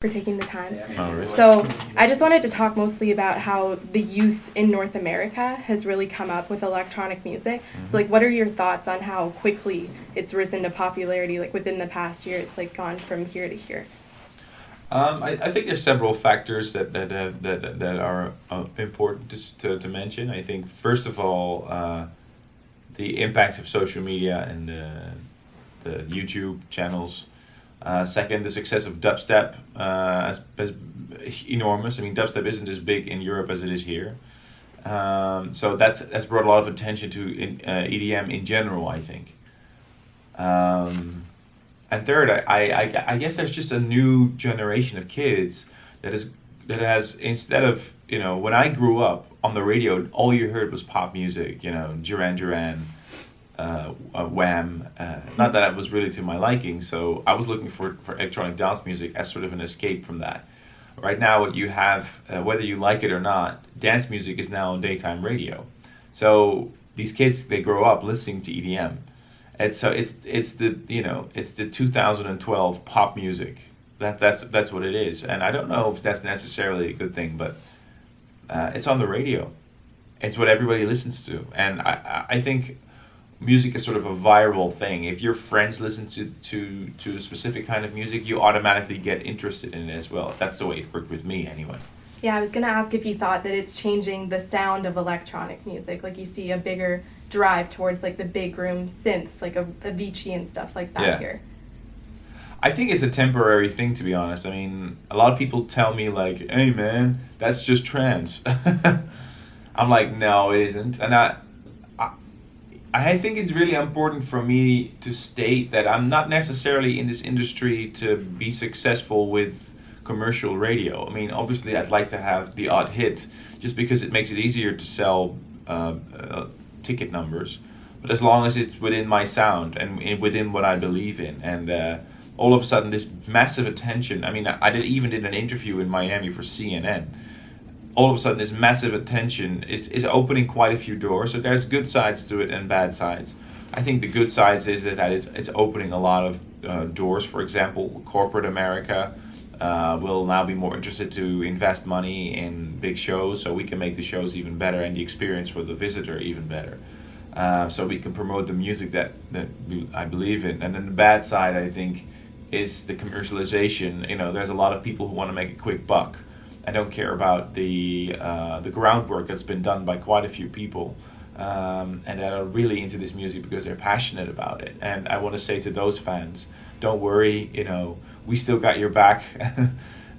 for taking the time. Oh, really? So I just wanted to talk mostly about how the youth in North America has really come up with electronic music. So like, what are your thoughts on how quickly it's risen to popularity? Like within the past year, it's like gone from here to here. I think there's several factors that are important to mention. I think first of all, the impact of social media and the YouTube channels. Second, the success of dubstep as enormous. I mean, dubstep isn't as big in Europe as it is here. So that's brought a lot of attention to EDM in general, I think. And third, I guess there's just a new generation of kids that has, instead of, when I grew up on the radio, all you heard was pop music, Duran Duran, Wham. Not that it was really to my liking, so I was looking for electronic dance music as sort of an escape from that. Right now, what you have, whether you like it or not, dance music is now on daytime radio. So these kids, they grow up listening to EDM. And so it's the 2012 pop music. That's what it is. And I don't know if that's necessarily a good thing, but it's on the radio. It's what everybody listens to. And I think music is sort of a viral thing. If your friends listen to a specific kind of music, you automatically get interested in it as well. That's the way it worked with me anyway. Yeah, I was going to ask if you thought that it's changing the sound of electronic music. Like you see a bigger drive towards like the big room synths, like a Avicii and stuff like that here. I think it's a temporary thing, to be honest. I mean, a lot of people tell me like, hey man, that's just trance. I'm like, no, it isn't. And I think it's really important for me to state that I'm not necessarily in this industry to be successful with commercial radio. I mean, obviously I'd like to have the odd hit just because it makes it easier to sell ticket numbers, but as long as it's within my sound and within what I believe in. And all of a sudden this massive attention, I mean, I even did an interview in Miami for CNN. All of a sudden this massive attention is opening quite a few doors. So there's good sides to it and bad sides. I think the good sides is that it's opening a lot of doors. For example, corporate America will now be more interested to invest money in big shows, so we can make the shows even better and the experience for the visitor even better. So we can promote the music that I believe in. And then the bad side, I think, is the commercialization. There's a lot of people who want to make a quick buck. I don't care about the groundwork that's been done by quite a few people, and that are really into this music because they're passionate about it. And I want to say to those fans, don't worry, we still got your back.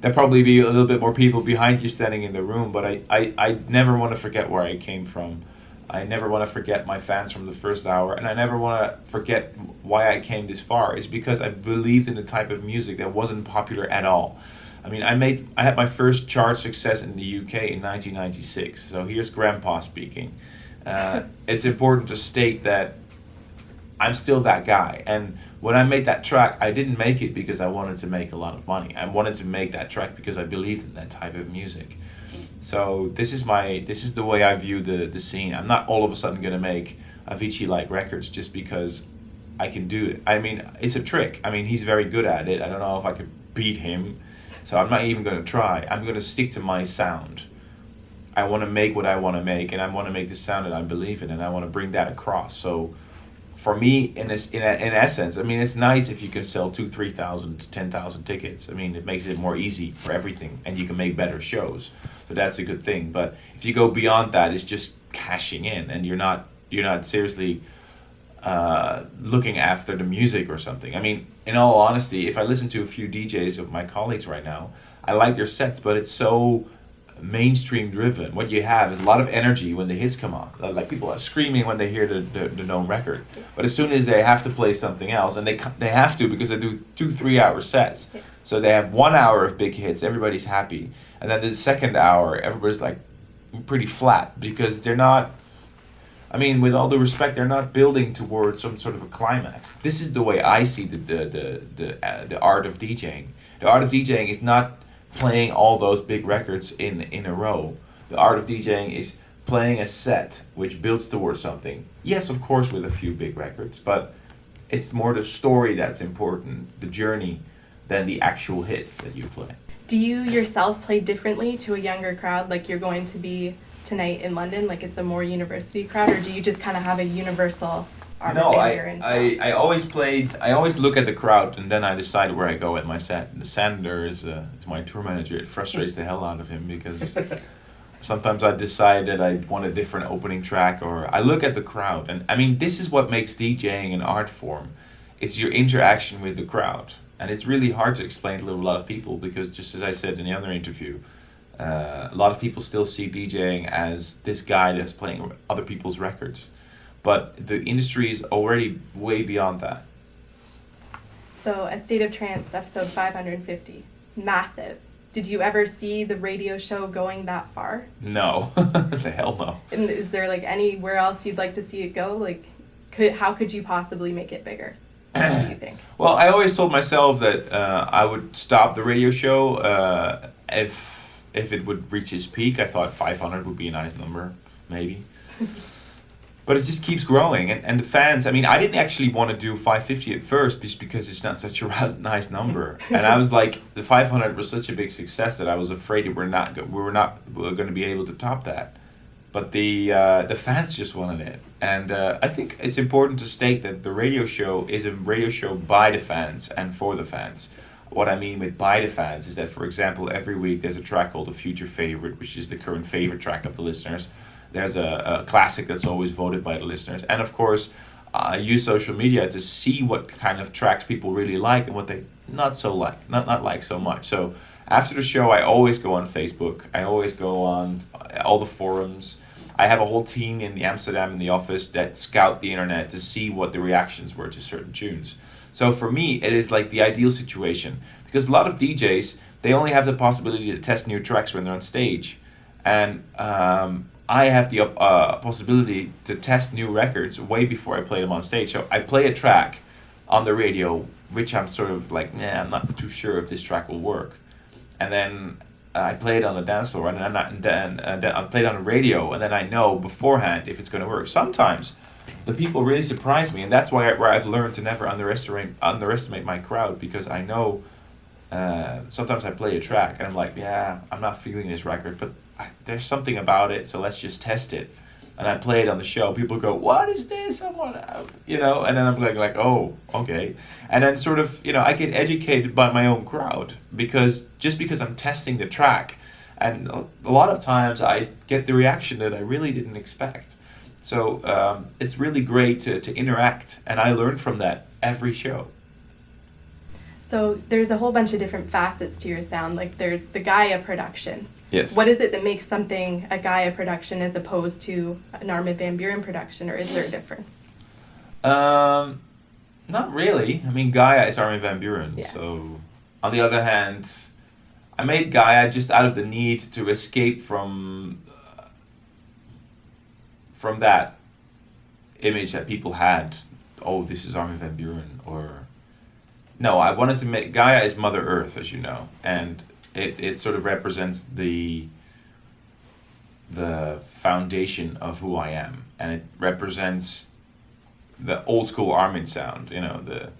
There'll probably be a little bit more people behind you standing in the room, but I never want to forget where I came from. I never want to forget my fans from the first hour, and I never want to forget why I came this far. It's because I believed in the type of music that wasn't popular at all. I mean, I had my first chart success in the UK in 1996, so here's Grandpa speaking. It's important to state that I'm still that guy, and when I made that track, I didn't make it because I wanted to make a lot of money. I wanted to make that track because I believed in that type of music. So this is the way I view the scene. I'm not all of a sudden going to make Avicii-like records just because I can do it. I mean, it's a trick. I mean, he's very good at it. I don't know if I could beat him, so I'm not even going to try. I'm going to stick to my sound. I want to make what I want to make, and I want to make the sound that I believe in, and I want to bring that across. So for me, in essence, I mean, it's nice if you can sell 2,000, 3,000 to 10,000 tickets. I mean, it makes it more easy for everything, and you can make better shows. So that's a good thing. But if you go beyond that, it's just cashing in, and you're not seriously looking after the music or something. I mean, in all honesty, if I listen to a few DJs of my colleagues right now, I like their sets, but it's so mainstream driven. What you have is a lot of energy when the hits come on. Like people are screaming when they hear the known record, but as soon as they have to play something else, and they have to because they do 2-3 hour sets, so they have 1 hour of big hits, everybody's happy, and then the second hour everybody's like pretty flat because they're not, I mean, with all due respect, they're not building towards some sort of a climax. This is the way I see the art of DJing. The art of DJing is not playing all those big records in a row. The art of DJing is playing a set which builds towards something. Yes, of course, with a few big records, but it's more the story that's important, the journey, than the actual hits that you play. Do you yourself play differently to a younger crowd, like you're going to be tonight in London, like it's a more university crowd, or do you just kind of have a universal Armin No, Van I, Buuren sound? I always look at the crowd and then I decide where I go at my set. The Sander is my tour manager. It frustrates the hell out of him because sometimes I decide that I want a different opening track, or I look at the crowd. And I mean, this is what makes DJing an art form. It's your interaction with the crowd. And it's really hard to explain to a lot of people because, just as I said in the other interview, a lot of people still see DJing as this guy that's playing other people's records. But the industry is already way beyond that. So, A State of Trance, episode 550, massive. Did you ever see the radio show going that far? No, the hell no. And is there like anywhere else you'd like to see it go? Like, how could you possibly make it bigger? What do you think? Well, I always told myself that I would stop the radio show if it would reach its peak. I thought 500 would be a nice number, maybe. But it just keeps growing, and the fans. I mean, I didn't actually want to do 550 at first, just because it's not such a nice number. And I was like, the 500 was such a big success that I was afraid that we were not going to be able to top that. But the fans just wanted it, and I think it's important to state that the radio show is a radio show by the fans and for the fans. What I mean with by the fans is that, for example, every week there's a track called a future favorite, which is the current favorite track of the listeners. There's a classic that's always voted by the listeners. And of course, I use social media to see what kind of tracks people really like and what they not like so much. So after the show, I always go on Facebook. I always go on all the forums. I have a whole team in Amsterdam in the office that scout the internet to see what the reactions were to certain tunes. So for me, it is like the ideal situation. Because a lot of DJs, they only have the possibility to test new tracks when they're on stage. And I have the possibility to test new records way before I play them on stage. So I play a track on the radio, which I'm sort of like, I'm not too sure if this track will work. And then I play it on the dance floor, and then I play it on the radio, and then I know beforehand if it's going to work. Sometimes the people really surprise me, and that's where I've learned to never underestimate my crowd, because I know sometimes I play a track and I'm like, I'm not feeling this record, but there's something about it, so let's just test it. And I play it on the show. People go, "What is this?" And then I'm like, "Oh, okay." And then sort of, I get educated by my own crowd because I'm testing the track, and a lot of times I get the reaction that I really didn't expect. So it's really great to interact, and I learn from that every show. So there's a whole bunch of different facets to your sound. Like there's the Gaia productions. Yes. What is it that makes something a Gaia production as opposed to an Armin Van Buuren production, or is there a difference? Not really. I mean, Gaia is Armin Van Buuren. Yeah. So, on the other hand, I made Gaia just out of the need to escape from that image that people had. Oh, this is Armin Van Buuren, or... No, I wanted to make... Gaia is Mother Earth, as you know, and it sort of represents the foundation of who I am, and it represents the old school Armin sound, the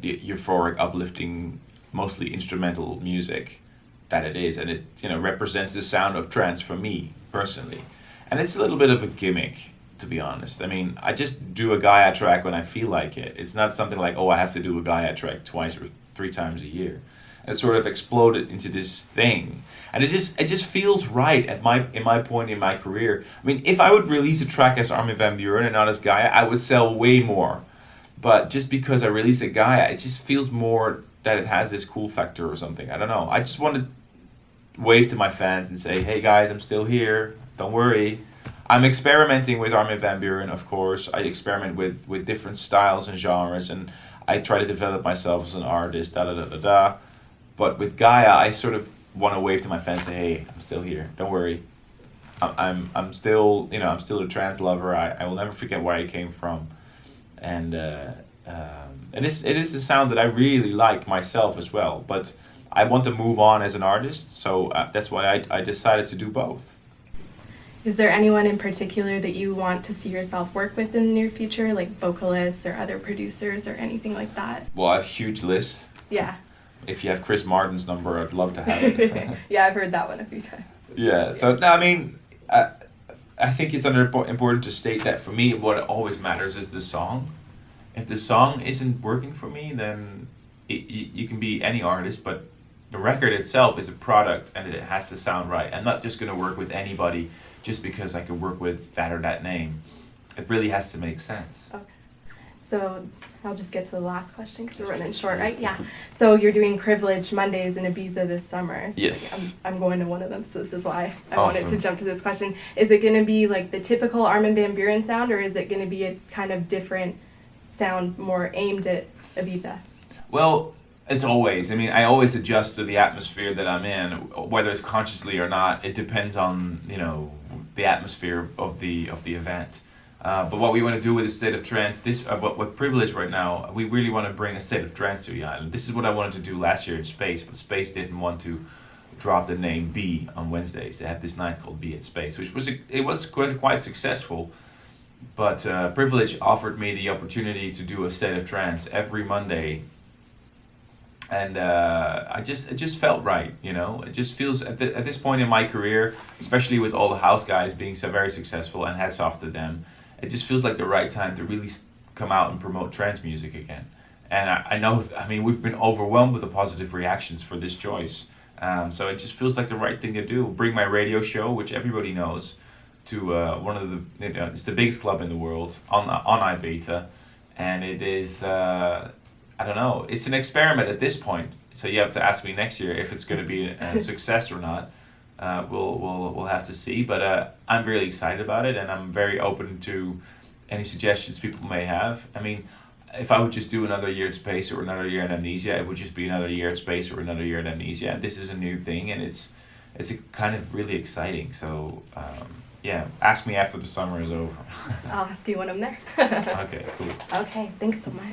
euphoric, uplifting, mostly instrumental music that it is, and it represents the sound of trance for me personally, and it's a little bit of a gimmick, to be honest. I mean, I just do a Gaia track when I feel like it. It's not something like, I have to do a Gaia track twice or 3 times a year. It sort of exploded into this thing, and it just feels right in my point in my career. I mean, if I would release a track as Armin Van Buuren and not as Gaia, I would sell way more. But just because I released a Gaia, it just feels more that it has this cool factor or something. I don't know. I just want to wave to my fans and say, hey guys, I'm still here. Don't worry. I'm experimenting with Armin Van Buuren, of course. I experiment with different styles and genres, and I try to develop myself as an artist, But with Gaia, I sort of want to wave to my fans and say, hey, I'm still here. Don't worry. I'm still, I'm still a trance lover. I will never forget where I came from. And it is a sound that I really like myself as well. But I want to move on as an artist, so that's why I decided to do both. Is there anyone in particular that you want to see yourself work with in the near future, like vocalists or other producers or anything like that? Well, I have a huge list. Yeah. if you have Chris Martin's number, I'd love to have it. Yeah, I've heard that one a few times. Yeah. So no, I mean, I think it's important to state that for me, what always matters is the song. If the song isn't working for me, then you can be any artist, but the record itself is a product and it has to sound right. I'm not just going to work with anybody just because I could work with that or that name. It really has to make sense. Okay. So I'll just get to the last question because we're running short, right? Yeah. So you're doing Privilege Mondays in Ibiza this summer. Yes. I'm going to one of them, so this is why I Awesome. wanted to jump to this question. Is it going to be like the typical Armin Van Buuren sound, or is it going to be a kind of different sound, more aimed at Ibiza? Well, it's always. I mean, I always adjust to the atmosphere that I'm in, whether it's consciously or not. It depends on the atmosphere of the event. But what we want to do with the State of Trance, with Privilege right now, we really want to bring a state of trance to the island. This is what I wanted to do last year in Space, but Space didn't want to drop the name B on Wednesdays. They had this night called B at Space, which was quite successful. But Privilege offered me the opportunity to do a State of Trance every Monday, and it just felt right. It just feels at this point in my career, especially with all the house guys being so very successful, and hats off to them. It just feels like the right time to really come out and promote trance music again. And I know, we've been overwhelmed with the positive reactions for this choice. So it just feels like the right thing to do. Bring my radio show, which everybody knows, to one of the, it's the biggest club in the world on Ibiza. And it is, I don't know, it's an experiment at this point. So you have to ask me next year if it's going to be a success or not. We'll have to see, but I'm really excited about it, and I'm very open to any suggestions people may have. I mean, if I would just do another year at Space or another year in Amnesia, it would just be another year at Space or another year at Amnesia. And this is a new thing, and it's a kind of really exciting. So yeah, ask me after the summer is over. I'll ask you when I'm there. Okay, cool. Okay, thanks so much.